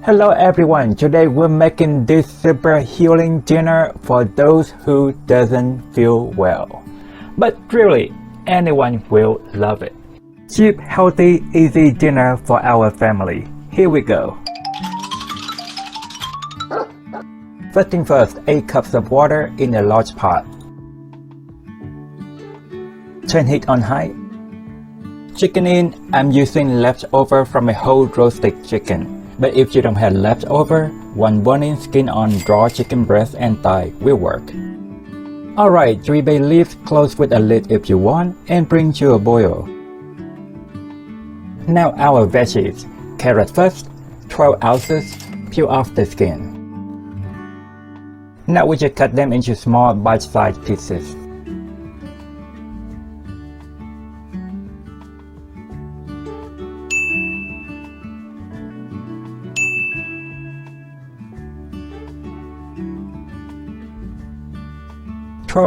Hello everyone, today we're making this super healing dinner for those who doesn't feel well. But really, anyone will love it. Cheap, healthy, easy dinner for our family. Here we go. First thing first, 8 cups of water in a large pot. Turn heat on high. Chicken in, I'm using leftover from a whole roasted chicken. But if you don't have leftover, one burning skin on raw chicken breast and thigh will work. Alright, 3 bay leaves, close with a lid if you want, and bring to a boil. Now our veggies. Carrot first, 12 ounces, peel off the skin. Now we just cut them into small bite-sized pieces.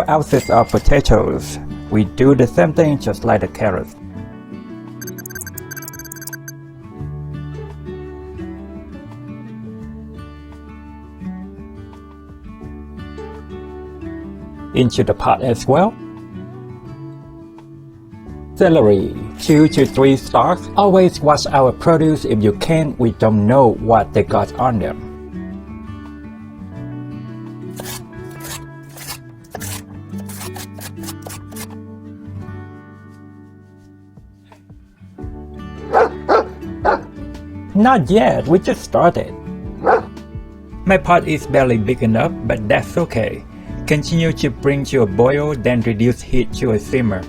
Ounces of potatoes. We do the same thing just like the carrots. Into the pot as well. Celery, 2 to 3 stalks. Always wash our produce if you can. We don't know what they got on them. Not yet, we just started. My pot is barely big enough, but that's okay. Continue to bring to a boil, then reduce heat to a simmer.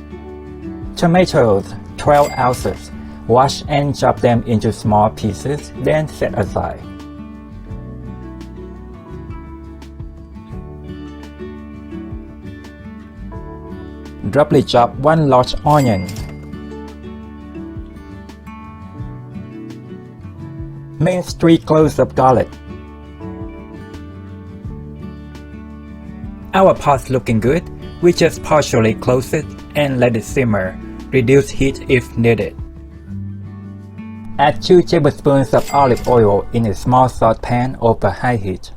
Tomatoes, 12 ounces. Wash and chop them into small pieces, then set aside. Roughly chop 1 large onion. Mince 3 cloves of garlic. Our pot's looking good. We just partially close it and let it simmer. Reduce heat if needed. Add 2 tablespoons of olive oil in a small saucepan over high heat.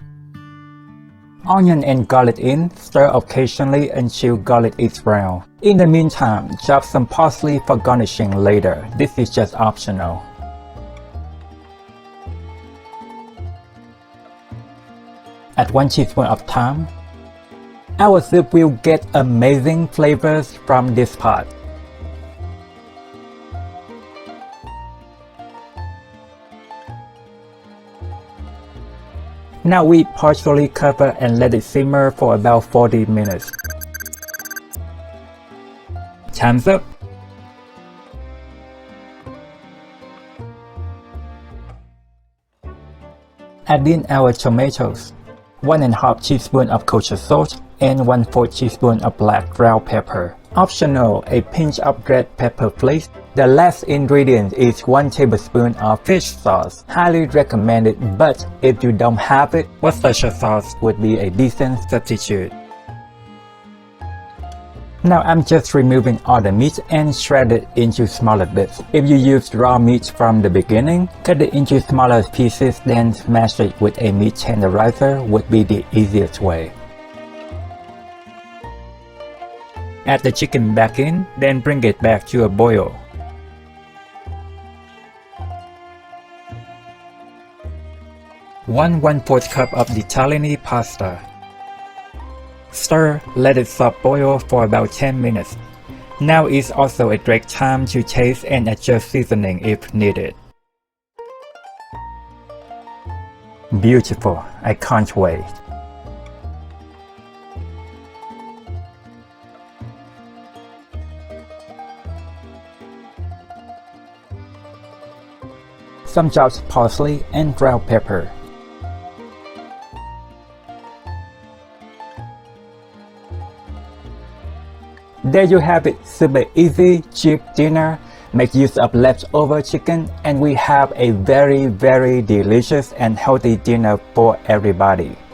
Onion and garlic in, stir occasionally until garlic is brown. In the meantime, chop some parsley for garnishing later. This is just optional. Add 1 teaspoon of thyme. Our soup will get amazing flavors from this pot. Now we partially cover and let it simmer for about 40 minutes. Time's up. Add in our tomatoes. 1½ teaspoon of kosher salt and 1/4 teaspoon of black ground pepper. Optional, a pinch of red pepper flakes. The last ingredient is 1 tablespoon of fish sauce. Highly recommended, but if you don't have it, Worcestershire sauce would be a decent substitute. Now I'm just removing all the meat and shred it into smaller bits. If you used raw meat from the beginning, cut it into smaller pieces, then smash it with a meat tenderizer would be the easiest way. Add the chicken back in, then bring it back to a boil. One-fourth cup of the tahini pasta. Stir, let it soft boil for about 10 minutes. Now is also a great time to taste and adjust seasoning if needed. Beautiful, I can't wait. Some chopped parsley and ground pepper. There you have it, super easy, cheap dinner. Make use of leftover chicken and we have a very delicious and healthy dinner for everybody.